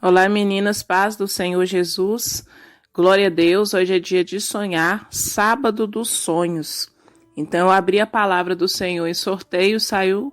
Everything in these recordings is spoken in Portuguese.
Olá, meninas, paz do Senhor Jesus. Glória a Deus, hoje é dia de sonhar, sábado dos sonhos. Então eu abri a palavra do Senhor em sorteio, saiu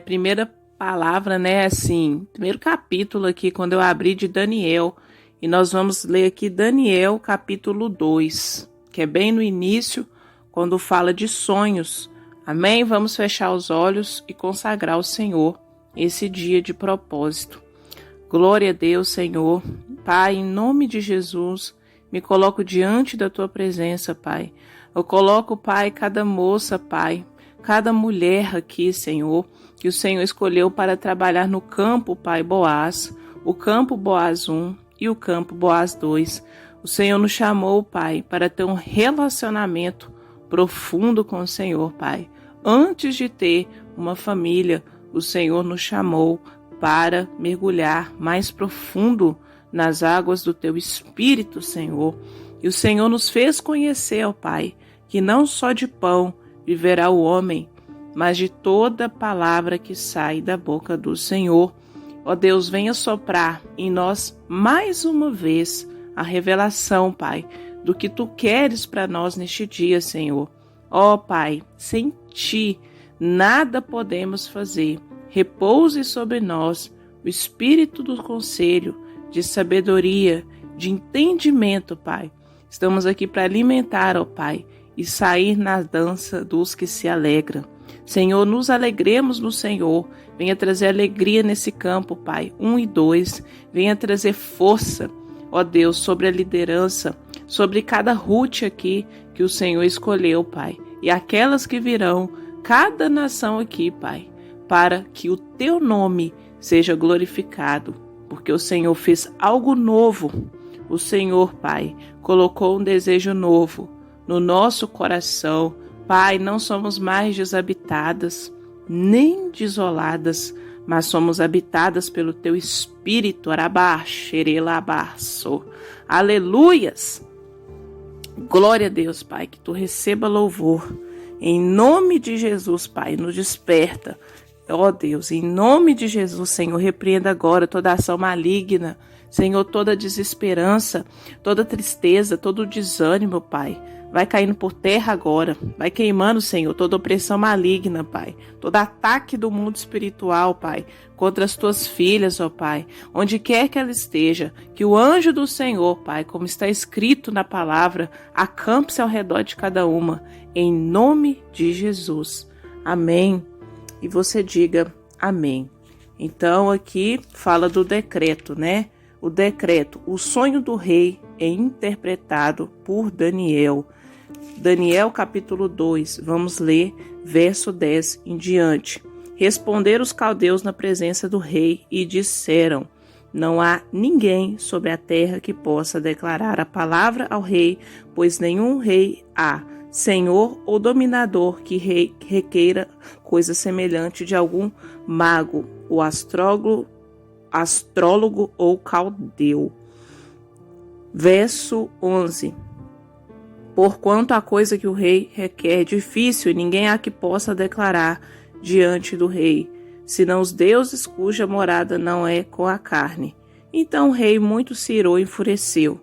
primeira palavra, assim, primeiro capítulo aqui, quando eu abri de Daniel. E nós vamos ler aqui Daniel capítulo 2, que é bem no início, quando fala de sonhos. Amém? Vamos fechar os olhos e consagrar ao Senhor esse dia de propósito. Glória a Deus, Senhor. Pai, em nome de Jesus, me coloco diante da Tua presença, Pai. Eu coloco, Pai, cada moça, Pai, cada mulher aqui, Senhor, que o Senhor escolheu para trabalhar no campo, Pai, Boaz, o campo Boaz 1 e o campo Boaz 2. O Senhor nos chamou, Pai, para ter um relacionamento profundo com o Senhor, Pai. Antes de ter uma família, o Senhor nos chamou para mergulhar mais profundo nas águas do Teu Espírito, Senhor. E o Senhor nos fez conhecer, ó Pai, que não só de pão viverá o homem, mas de toda palavra que sai da boca do Senhor. Ó Deus, venha soprar em nós mais uma vez a revelação, Pai, do que Tu queres para nós neste dia, Senhor. Ó Pai, sem Ti nada podemos fazer. Repouse sobre nós o espírito do conselho, de sabedoria, de entendimento, Pai. Estamos aqui para alimentar, ó Pai, e sair na dança dos que se alegram. Senhor, nos alegremos no Senhor. Venha trazer alegria nesse campo, Pai, 1 e 2. Venha trazer força, ó Deus, sobre a liderança, sobre cada Ruth aqui que o Senhor escolheu, Pai. E aquelas que virão, cada nação aqui, Pai, para que o Teu nome seja glorificado, porque o Senhor fez algo novo. O Senhor, Pai, colocou um desejo novo no nosso coração. Pai, não somos mais desabitadas, nem desoladas, mas somos habitadas pelo Teu Espírito. Aleluias! Glória a Deus, Pai, que Tu receba louvor. Em nome de Jesus, Pai, nos desperta. Ó Deus, em nome de Jesus, Senhor, repreenda agora toda ação maligna, Senhor, toda desesperança, toda tristeza, todo desânimo, Pai. Vai caindo por terra agora, vai queimando, Senhor, toda opressão maligna, Pai. Todo ataque do mundo espiritual, Pai, contra as Tuas filhas, ó Pai. Onde quer que ela esteja, que o anjo do Senhor, Pai, como está escrito na palavra, acampe-se ao redor de cada uma, em nome de Jesus. Amém. E você diga amém. Então aqui fala do decreto, O decreto, o sonho do rei é interpretado por Daniel. Daniel capítulo 2, vamos ler verso 10 em diante. Responderam os caldeus na presença do rei e disseram: não há ninguém sobre a terra que possa declarar a palavra ao rei, pois nenhum rei há, senhor ou dominador que requeira coisa semelhante de algum mago, ou astrólogo ou caldeu. Verso 11. Porquanto a coisa que o rei requer é difícil, e ninguém há que possa declarar diante do rei, senão os deuses cuja morada não é com a carne. Então o rei muito se irou e enfureceu,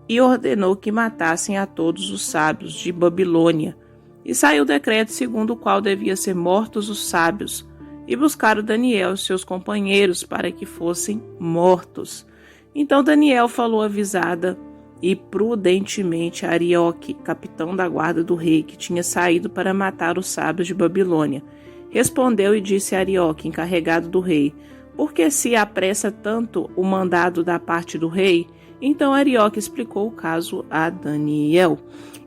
e ordenou que matassem a todos os sábios de Babilônia. E saiu o decreto segundo o qual deviam ser mortos os sábios, e buscaram Daniel e seus companheiros para que fossem mortos. Então Daniel falou avisada e prudentemente a Arioque, capitão da guarda do rei, que tinha saído para matar os sábios de Babilônia. Respondeu e disse a Arioque, encarregado do rei: por que se apressa tanto o mandado da parte do rei? Então Arioque explicou o caso a Daniel.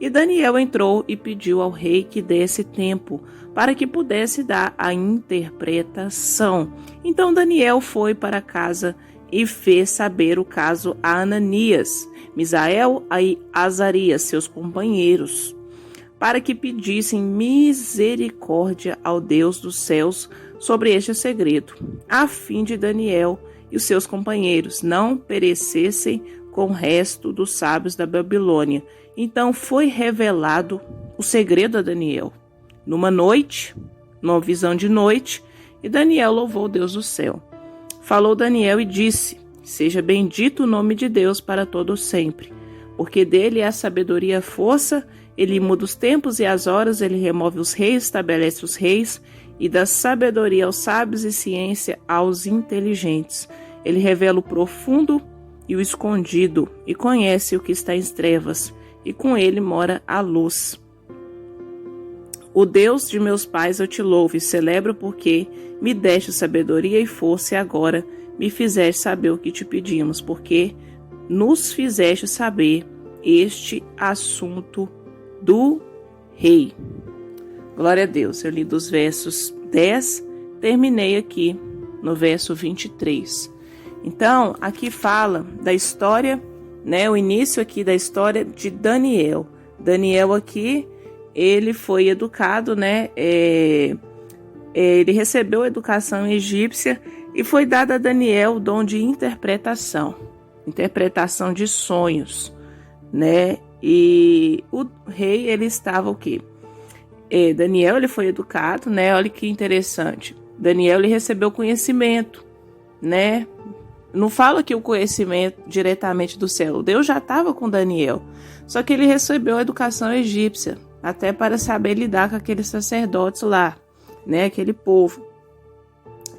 E Daniel entrou e pediu ao rei que desse tempo, para que pudesse dar a interpretação. Então Daniel foi para casa e fez saber o caso a Ananias, Misael e Azarias, seus companheiros, para que pedissem misericórdia ao Deus dos céus sobre este segredo, a fim de Daniel e os seus companheiros não perecessem com o resto dos sábios da Babilônia. Então foi revelado o segredo a Daniel, numa noite, numa visão de noite, e Daniel louvou o Deus do céu. Falou Daniel e disse: Seja bendito o nome de Deus para todo sempre, porque dele é a sabedoria e a força, ele muda os tempos e as horas, ele remove os reis, estabelece os reis, e dá sabedoria aos sábios e ciência aos inteligentes. Ele revela o profundo e o escondido, e conhece o que está em trevas, e com ele mora a luz. O Deus de meus pais eu te louvo e celebro, porque me deste sabedoria e força, e agora me fizeste saber o que te pedimos, porque nos fizeste saber este assunto do rei. Glória a Deus. Eu li dos versos 10, terminei aqui no verso 23. Então, aqui fala da história, né, o início aqui da história de Daniel. Daniel aqui, ele foi educado, né, ele recebeu a educação egípcia e foi dado a Daniel o dom de interpretação de sonhos, né, e o rei, ele estava o quê? Daniel, ele foi educado, né, olha que interessante, Daniel, ele recebeu conhecimento, né, não fala que o conhecimento diretamente do céu, Deus já estava com Daniel, só que ele recebeu a educação egípcia, até para saber lidar com aqueles sacerdotes lá, né, aquele povo.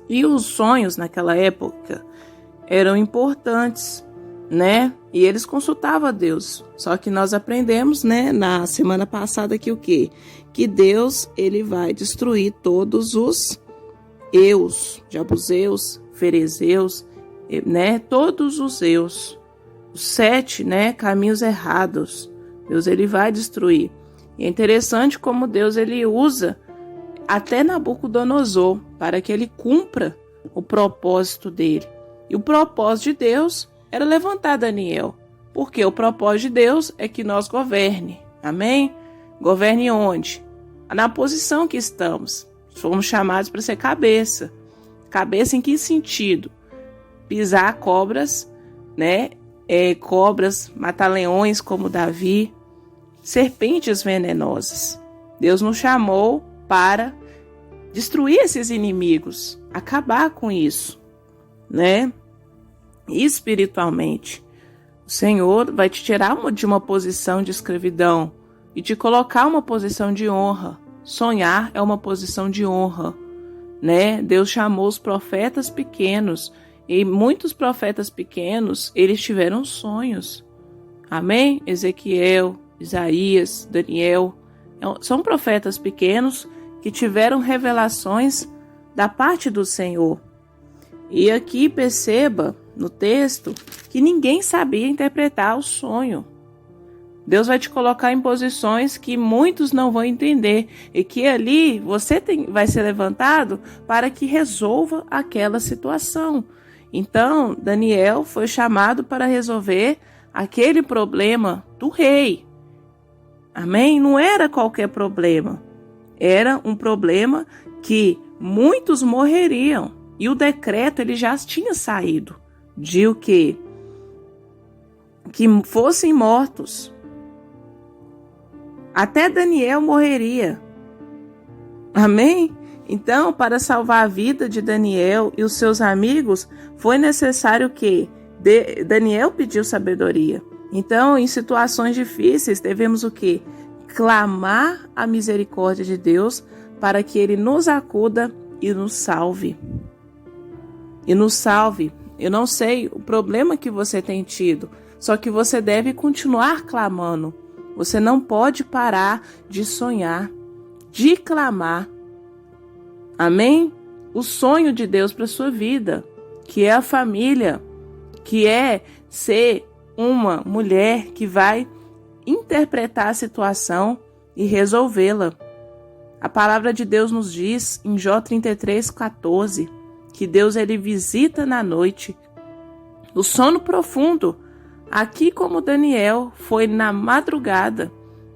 E os sonhos naquela época eram importantes, né, e eles consultavam a Deus. Só que nós aprendemos, né, na semana passada que o quê? Que Deus, ele vai destruir todos os jebuseus, ferezeus, né, todos os os 7, né, caminhos errados. Deus, ele vai destruir. E é interessante como Deus, ele usa até Nabucodonosor para que ele cumpra o propósito dele. E o propósito de Deus era levantar Daniel, porque o propósito de Deus é que nós governe. Amém? Governe onde? Na posição que estamos. Fomos chamados para ser cabeça. Cabeça em que sentido? Pisar cobras, né? Cobras, matar leões como Davi, serpentes venenosas. Deus nos chamou para destruir esses inimigos, acabar com isso, né? Espiritualmente, o Senhor vai te tirar de uma posição de escravidão e te colocar uma posição de honra. Sonhar é uma posição de honra, né? Deus chamou os profetas pequenos, e muitos profetas pequenos, eles tiveram sonhos. Amém? Ezequiel, Isaías, Daniel, são profetas pequenos que tiveram revelações da parte do Senhor. E aqui perceba no texto que ninguém sabia interpretar o sonho. Deus vai te colocar em posições que muitos não vão entender e que ali você vai ser levantado para que resolva aquela situação. Então, Daniel foi chamado para resolver aquele problema do rei. Amém? Não era qualquer problema. Era um problema que muitos morreriam. E o decreto, ele já tinha saído de o quê? Que fossem mortos. Até Daniel morreria. Amém? Então, para salvar a vida de Daniel e os seus amigos, foi necessário que Daniel pediu sabedoria. Então, em situações difíceis, devemos o quê? Clamar a misericórdia de Deus para que Ele nos acuda e nos salve. E nos salve. Eu não sei o problema que você tem tido, só que você deve continuar clamando. Você não pode parar de sonhar, de clamar. Amém? O sonho de Deus para a sua vida, que é a família, que é ser uma mulher que vai interpretar a situação e resolvê-la. A palavra de Deus nos diz em Jó 33:14 que Deus, ele visita na noite o sono profundo. Aqui, como Daniel, foi na madrugada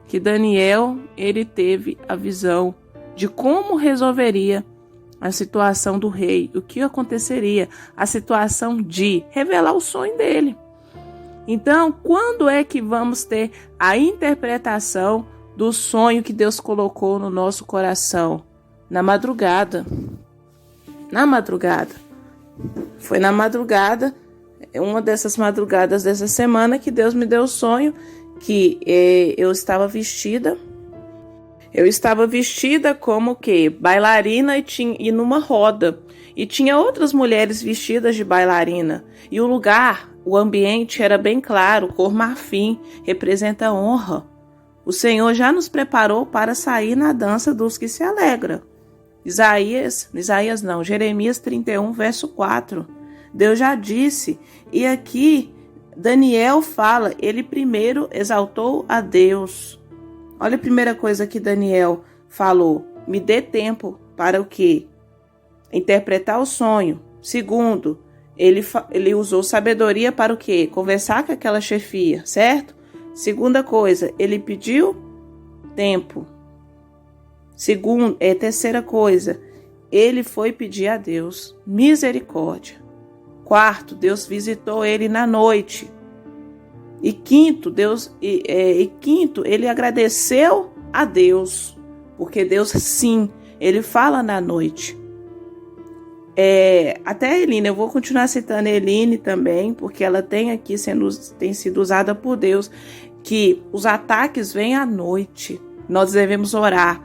que Daniel, ele teve a visão de como resolveria a situação do rei, o que aconteceria, a situação de revelar o sonho dele. Então, quando é que vamos ter a interpretação do sonho que Deus colocou no nosso coração? Na madrugada. Na madrugada. Foi na madrugada uma dessas madrugadas dessa semana que Deus me deu o sonho que eu estava vestida. Eu estava vestida como que bailarina e numa roda. E tinha outras mulheres vestidas de bailarina. E o lugar, o ambiente era bem claro, cor marfim, representa honra. O Senhor já nos preparou para sair na dança dos que se alegram. Jeremias 31, verso 4. Deus já disse. E aqui Daniel fala, ele primeiro exaltou a Deus. Olha a primeira coisa que Daniel falou. Me dê tempo para o quê? Interpretar o sonho. Segundo, ele usou sabedoria para o quê? Conversar com aquela chefia, certo? Segunda coisa, ele pediu tempo. Terceira coisa, ele foi pedir a Deus misericórdia. Quarto, Deus visitou ele na noite. E quinto, ele agradeceu a Deus, porque Deus, sim, ele fala na noite. Até a Eline, eu vou continuar citando a Eline também, porque ela tem sido usada por Deus, que os ataques vêm à noite. Nós devemos orar,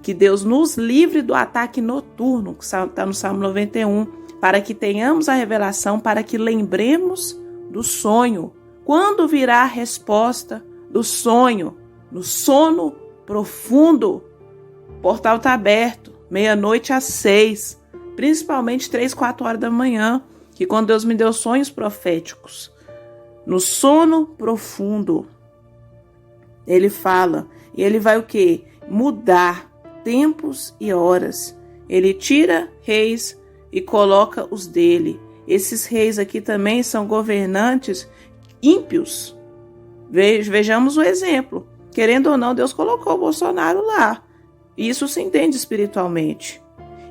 que Deus nos livre do ataque noturno, que está no Salmo 91, para que tenhamos a revelação, para que lembremos do sonho. Quando virá a resposta do sonho? No sono profundo. O portal está aberto, 00:30 às 6, principalmente 3, 4 horas da manhã, que quando Deus me deu sonhos proféticos. No sono profundo, ele fala, e ele vai o quê? Mudar tempos e horas. Ele tira reis e coloca os dele. Esses reis aqui também são governantes ímpios. Vejamos o exemplo. Querendo ou não, Deus colocou o Bolsonaro lá. Isso se entende espiritualmente.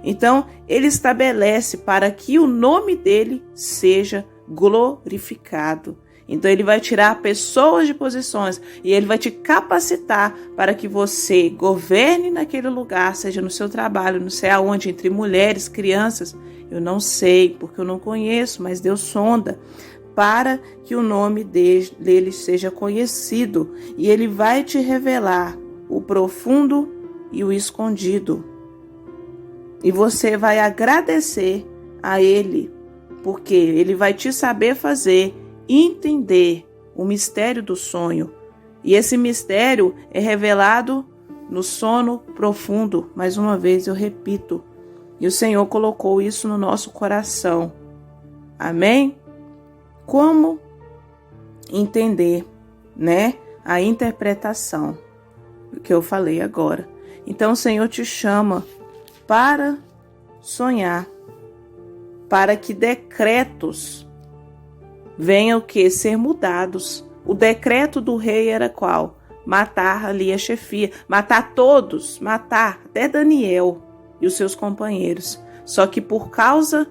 Então, ele estabelece para que o nome dele seja glorificado. Então, ele vai tirar pessoas de posições e ele vai te capacitar para que você governe naquele lugar, seja no seu trabalho, não sei aonde, entre mulheres, crianças. Eu não sei, porque eu não conheço, mas Deus sonda, para que o nome dele seja conhecido. E ele vai te revelar o profundo e o escondido. E você vai agradecer a ele, porque ele vai te saber fazer entender o mistério do sonho. E esse mistério é revelado no sono profundo. Mais uma vez eu repito. E o Senhor colocou isso no nosso coração. Amém? Como entender, né? A interpretação do que eu falei agora. Então o Senhor te chama para sonhar, para que decretos venham ser mudados. O decreto do rei era qual? Matar ali a chefia, matar todos, matar até Daniel e os seus companheiros. Só que por causa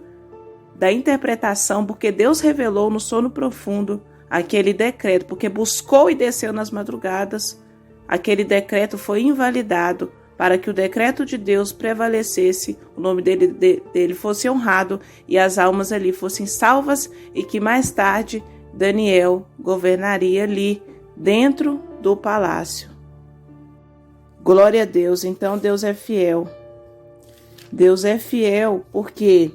da interpretação, porque Deus revelou no sono profundo aquele decreto, porque buscou e desceu nas madrugadas, aquele decreto foi invalidado para que o decreto de Deus prevalecesse, o nome dele fosse honrado e as almas ali fossem salvas e que mais tarde Daniel governaria ali dentro do palácio. Glória a Deus. Então Deus é fiel. Deus é fiel porque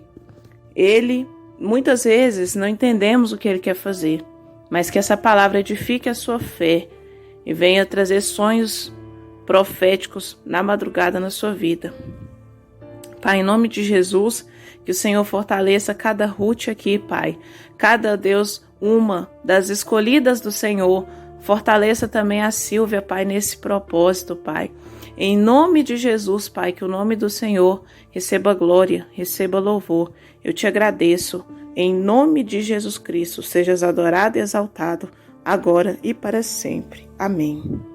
ele, muitas vezes, não entendemos o que ele quer fazer, mas que essa palavra edifique a sua fé e venha trazer sonhos proféticos na madrugada na sua vida. Pai, em nome de Jesus, que o Senhor fortaleça cada Ruth aqui, Pai. Cada Deus, uma das escolhidas do Senhor. Fortaleça também a Silvia, Pai, nesse propósito, Pai. Em nome de Jesus, Pai, que o nome do Senhor receba glória, receba louvor. Eu te agradeço. Em nome de Jesus Cristo, sejas adorado e exaltado, agora e para sempre. Amém.